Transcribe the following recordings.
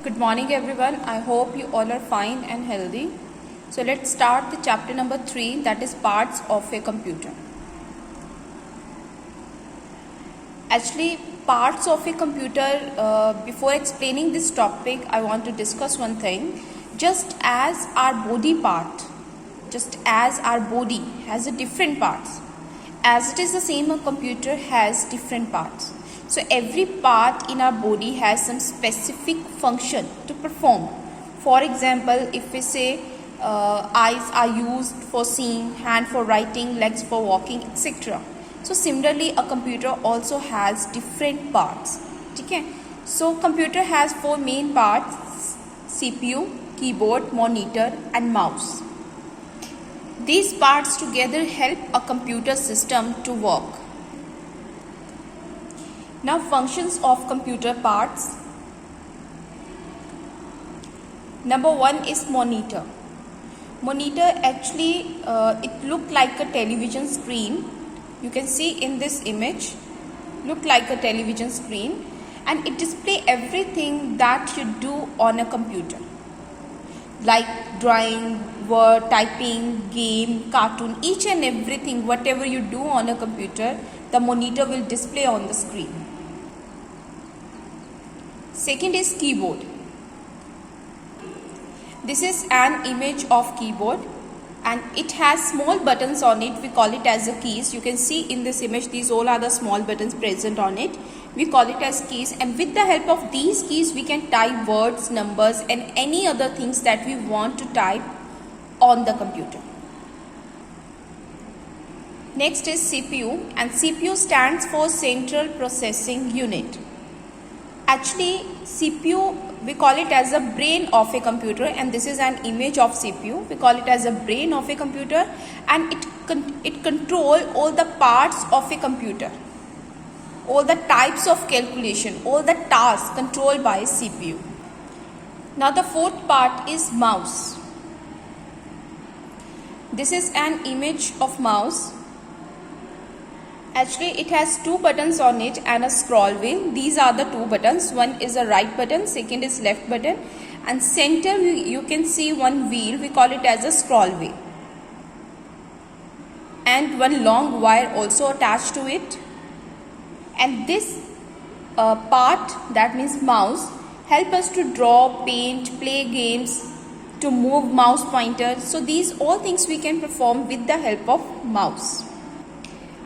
Good morning everyone. I hope you all are fine and healthy. So let's start the chapter number 3, that is parts of a computer. Actually, parts of a computer, before explaining this topic, I want to discuss one thing. Just as our body has a different parts, as it is the same, a computer has different parts. So every part in our body has some specific function to perform. For example, if we say eyes are used for seeing, hand for writing, legs for walking, etc. So similarly, a computer also has different parts. Okay? So computer has 4 main parts: CPU, keyboard, monitor and mouse. These parts together help a computer system to work. Now, functions of computer parts. Number 1 is monitor. Monitor actually it look like a television screen. You can see in this image, look like a television screen, and it display everything that you do on a computer, like drawing, word, typing, game, cartoon, each and everything, whatever you do on a computer, the monitor will display on the screen. Second is keyboard. This is an image of keyboard and it has small buttons on it. We call it as the keys. You can see in this image, these all are the small buttons present on it. We call it as keys, and with the help of these keys we can type words, numbers and any other things that we want to type on the computer. Next is CPU, and CPU stands for Central Processing Unit. Actually, CPU, we call it as a brain of a computer, and this is an image of CPU. We call it as a brain of a computer, and it controls all the parts of a computer, all the types of calculation, all the tasks controlled by CPU. Now the fourth part is mouse. This is an image of mouse. Actually, it has 2 buttons on it and a scroll wheel. These are the 2 buttons. One is a right button, second is left button, and center you can see one wheel. We call it as a scroll wheel, and one long wire also attached to it. And this part, that means mouse, help us to draw, paint, play games, to move mouse pointer. So these all things we can perform with the help of mouse.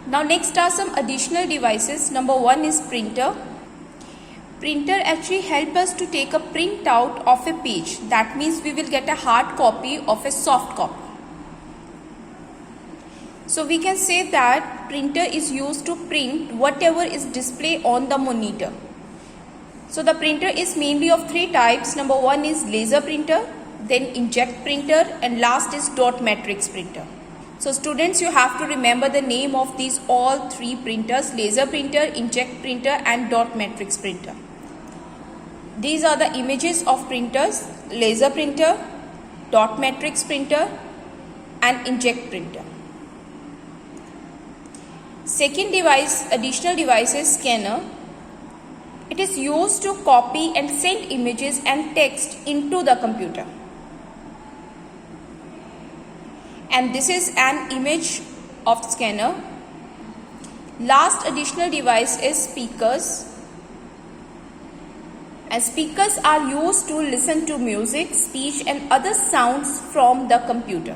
Now next are some additional devices. Number 1 is printer. Printer actually help us to take a printout of a page. That means we will get a hard copy of a soft copy. So we can say that printer is used to print whatever is displayed on the monitor. So the printer is mainly of 3 types. Number 1 is laser printer, then inkjet printer, and last is dot matrix printer. So students, you have to remember the name of these all 3 printers: laser printer, inkjet printer and dot matrix printer. These are the images of printers: laser printer, dot matrix printer and inkjet printer. Second device, additional device, is scanner. It is used to copy and send images and text into the computer. And this is an image of scanner. Last additional device is speakers. And speakers are used to listen to music, speech and other sounds from the computer.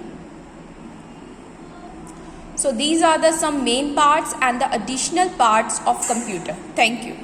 So these are the some main parts and the additional parts of computer. Thank you.